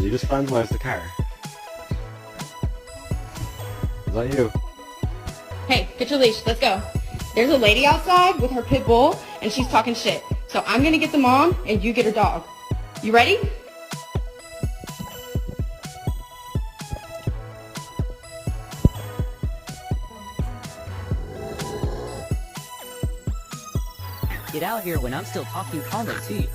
You just vandalized the car. Is that you? Hey, get your leash. Let's go. There's a lady outside with her pit bull, and she's talking shit. So I'm gonna get the mom, and you get her dog. You ready? Get out here when I'm still talking calmly to you.